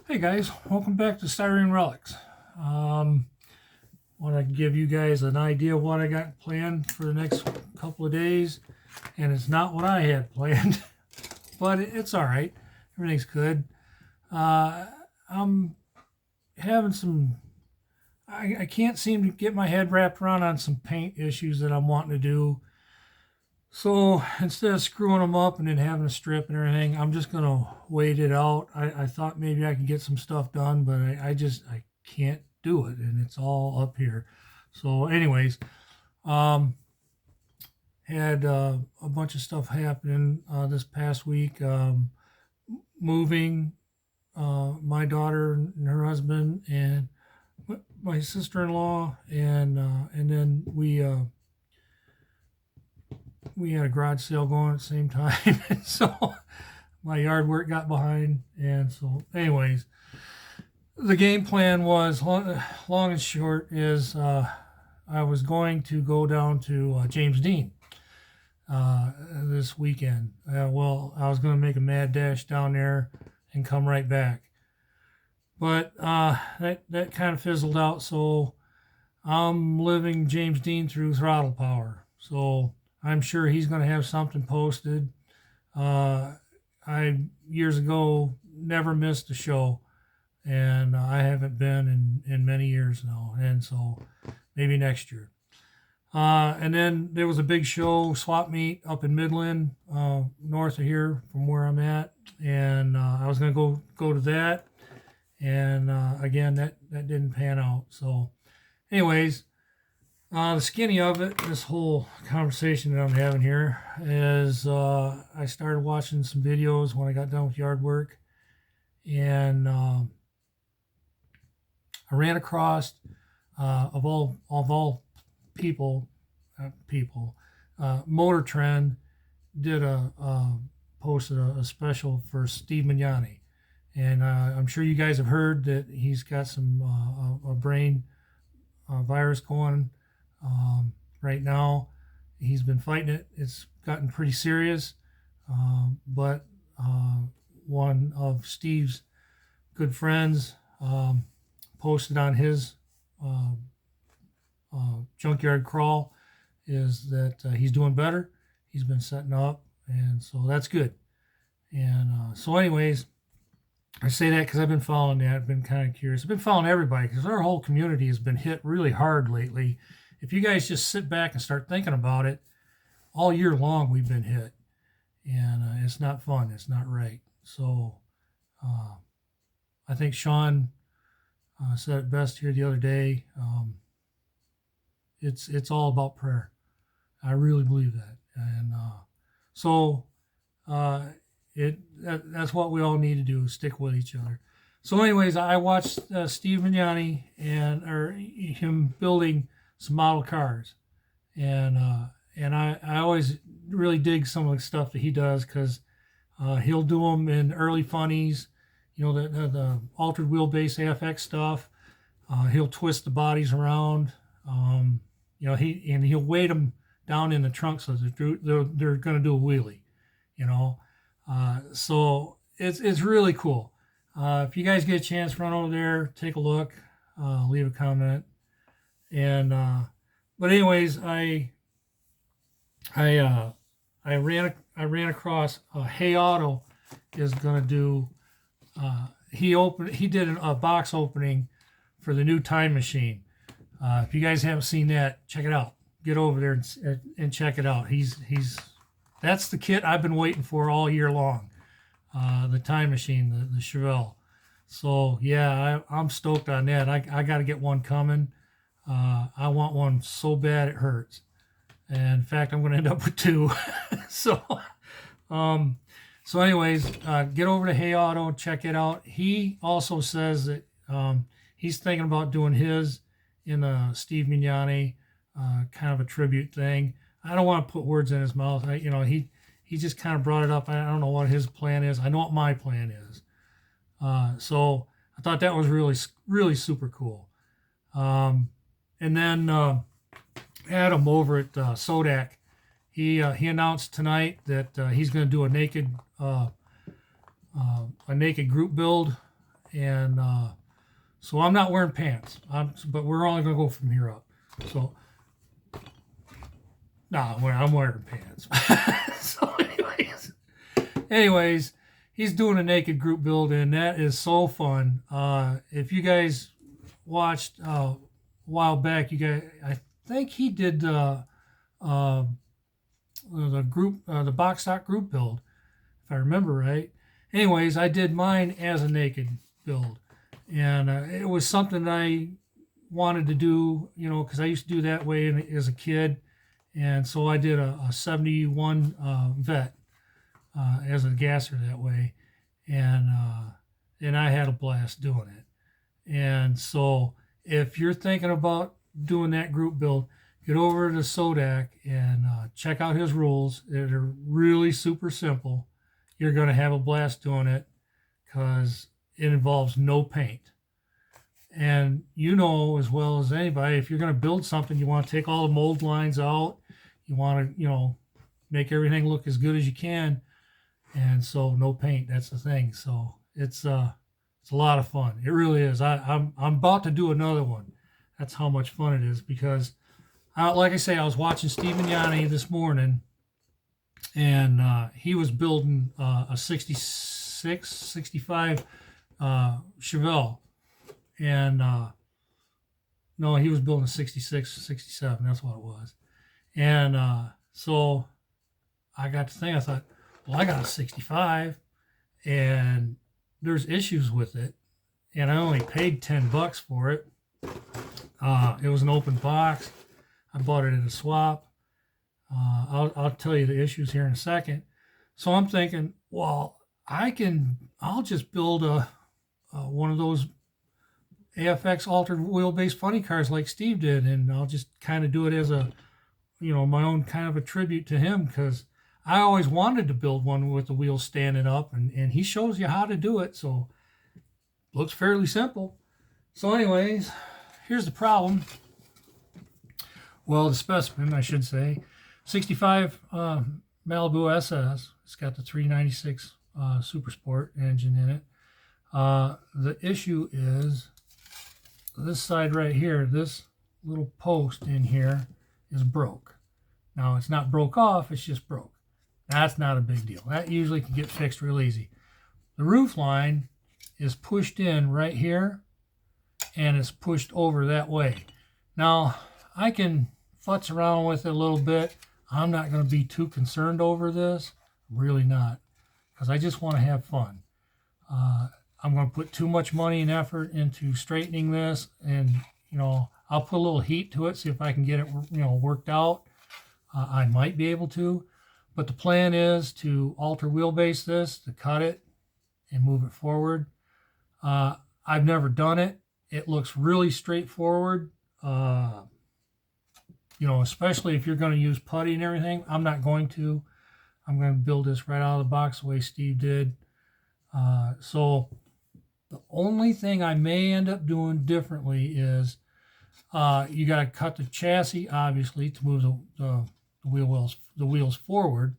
Hey guys, welcome back to Styrene Relics. Want to give you guys an idea of what I got planned for the next couple of days, and it's not what I had planned, but it's all right. Everything's good. I'm having some. I can't seem to get my head wrapped around on some paint issues that I'm wanting to do. So instead of screwing them up and then having a strip and everything, I'm just gonna wait it out. I thought maybe I could get some stuff done, but I can't do it, and it's all up here. So, anyways, um, had a bunch of stuff happening this past week. Moving my daughter and her husband and my sister-in-law, and then we had a garage sale going at the same time. So my yard work got behind. And so, anyways, the game plan was long and short is I was going to go down to James Dean this weekend. Well, I was going to make a mad dash down there and come right back. But that kind of fizzled out. So I'm living James Dean through Throttle Power. So I'm sure he's going to have something posted. I years ago never missed a show, and I haven't been in many years now, and so maybe next year. And then there was a big show, swap meet up in Midland, north of here from where I'm at, and I was going to go to that, and again that didn't pan out. So, anyways. The skinny of it, this whole conversation that I'm having here, is I started watching some videos when I got done with yard work, and I ran across, of all people, Motor Trend did posted a special for Steve Magnante, and I'm sure you guys have heard that he's got some a brain virus going. Right now, he's been fighting it. It's gotten pretty serious, but one of Steve's good friends posted on his junkyard crawl is that he's doing better. He's been setting up, and so that's good. And so, anyways, I say that because I've been following that. I've been kind of curious. I've been following everybody because our whole community has been hit really hard lately. If you guys just sit back and start thinking about it, all year long we've been hit, and it's not fun. It's not right. So I think Sean said it best here the other day. It's all about prayer. I really believe that, and so that's what we all need to do: is stick with each other. So, anyways, I watched Steve Magnani or him building some model cars, and I always really dig some of the stuff that he does because he'll do them in early funnies, the altered wheelbase AFX stuff. He'll twist the bodies around, he'll weight them down in the trunk so that they're going to do a wheelie, so it's really cool. If you guys get a chance, run over there, take a look, leave a comment. And but anyways, I ran across Hey Auto is gonna do. He did a box opening for the new Time Machine. If you guys haven't seen that, check it out. Get over there and check it out. That's the kit I've been waiting for all year long. The Time Machine, the Chevelle. So yeah, I'm stoked on that. I got to get one coming. I want one so bad it hurts. And in fact, I'm going to end up with two. so, anyways, get over to Hey Auto and check it out. He also says that he's thinking about doing his in a Steve Magnani kind of a tribute thing. I don't want to put words in his mouth. He just kind of brought it up. I don't know what his plan is. I know what my plan is. So I thought that was really, really super cool. And then Adam over at Sodak, he announced tonight that he's going to do a naked group build, and so I'm not wearing pants. But we're only gonna go from here up. So, no, I'm wearing pants. So, anyways, he's doing a naked group build, and that is so fun. If you guys watched a while back, I think he did the box stock group build, if I remember right. Anyways, I did mine as a naked build, and it was something I wanted to do, because I used to do that way as a kid, and so I did a 71 vet as a gasser that way, and I had a blast doing it. And so if you're thinking about doing that group build, get over to Sodak and check out his rules. They're really super simple. You're going to have a blast doing it because it involves no paint. And as well as anybody, if you're going to build something, you want to take all the mold lines out. You want to, make everything look as good as you can. And so no paint, that's the thing. So it's a lot of fun. It really is. I'm about to do another one. That's how much fun it is, because like I say, I was watching Steve Magnante this morning, and he was building a 66, 65 Chevelle. And no, he was building a 66, 67. That's what it was. And so I got to think, I thought, well, I got a 65, and there's issues with it, and I only paid $10 for it. It was an open box. I bought it at a swap. I'll tell you the issues here in a second. So I'm thinking, well, I'll just build one of those AFX altered wheelbase funny cars like Steve did, and I'll just kind of do it as a, my own kind of a tribute to him, because I always wanted to build one with the wheels standing up, and he shows you how to do it, so it looks fairly simple. So anyways, here's the problem. Well, the specimen, I should say, 65 Malibu SS. It's got the 396 Super Sport engine in it. The issue is this side right here, this little post in here is broke. Now, it's not broke off, it's just broke. That's not a big deal. That usually can get fixed real easy. The roof line is pushed in right here, and it's pushed over that way. Now, I can futz around with it a little bit. I'm not going to be too concerned over this. Really not. Because I just want to have fun. I'm going to put too much money and effort into straightening this, and, I'll put a little heat to it, see if I can get it, worked out. I might be able to. But the plan is to alter wheelbase this, to cut it and move it forward. I've never done it. It looks really straightforward. Especially if you're going to use putty and everything. I'm not going to. I'm going to build this right out of the box the way Steve did. So the only thing I may end up doing differently is you got to cut the chassis, obviously, to move the wheels forward.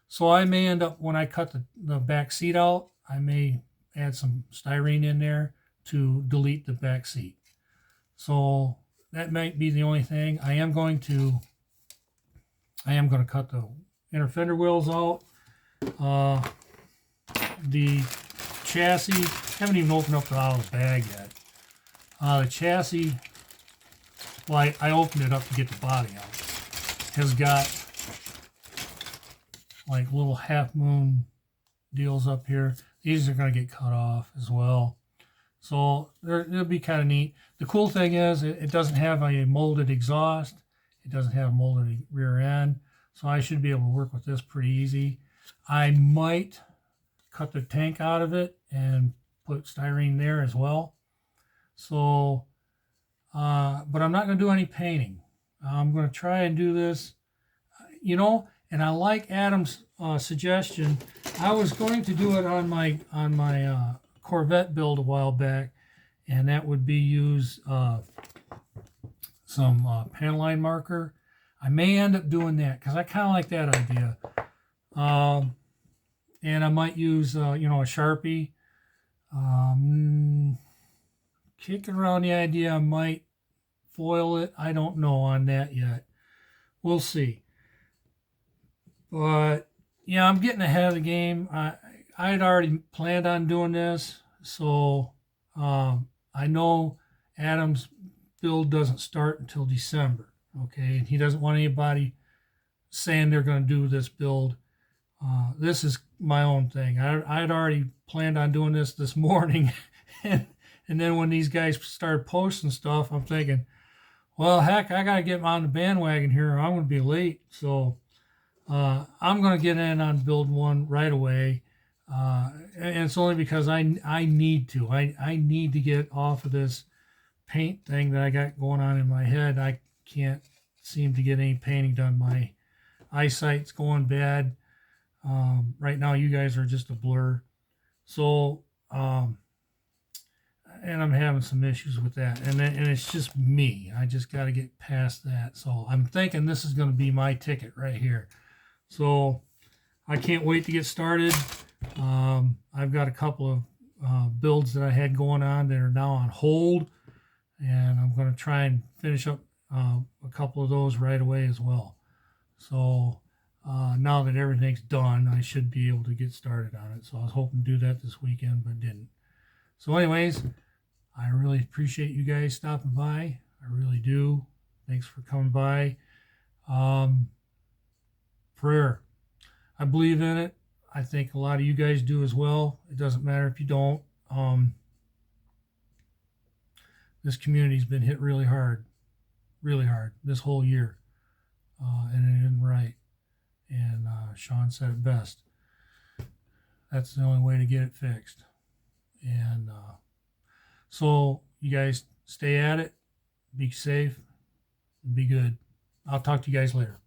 So I may end up, when I cut the back seat out, I may add some styrene in there to delete the back seat. So that might be the only thing. I am going to cut the inner fender wheels out. The chassis, haven't even opened up the Otto's bag yet. The chassis, well, I opened it up to get the body out, has got like little half moon deals up here. These are going to get cut off as well. So it'll be kind of neat. The cool thing is it doesn't have a molded exhaust. It doesn't have a molded rear end. So I should be able to work with this pretty easy. I might cut the tank out of it and put styrene there as well. So, but I'm not going to do any painting. I'm going to try and do this, and I like Adam's suggestion. I was going to do it on my Corvette build a while back, and that would be use some panel line marker. I may end up doing that because I kind of like that idea. And I might use, a Sharpie. kicking around the idea I might foil it. I don't know on that yet. We'll see. But yeah, I'm getting ahead of the game. I had already planned on doing this, so I know Adam's build doesn't start until December. Okay, and he doesn't want anybody saying they're going to do this build. This is my own thing. I had already planned on doing this morning, and then when these guys started posting stuff, I'm thinking, well, heck, I got to get on the bandwagon here, or I'm going to be late. So I'm going to get in on build one right away. And it's only because I need to. I need to get off of this paint thing that I got going on in my head. I can't seem to get any painting done. My eyesight's going bad. Right now, you guys are just a blur. So, and I'm having some issues with that. And it's just me. I just got to get past that. So I'm thinking this is going to be my ticket right here. So I can't wait to get started. I've got a couple of builds that I had going on that are now on hold, and I'm going to try and finish up a couple of those right away as well. So now that everything's done, I should be able to get started on it. So I was hoping to do that this weekend, but didn't. So anyways, I really appreciate you guys stopping by. I really do. Thanks for coming by. Prayer. I believe in it. I think a lot of you guys do as well. It doesn't matter if you don't. This community's been hit really hard this whole year, and it isn't right. And Sean said it best. That's the only way to get it fixed. And so you guys stay at it, be safe, and be good. I'll talk to you guys later.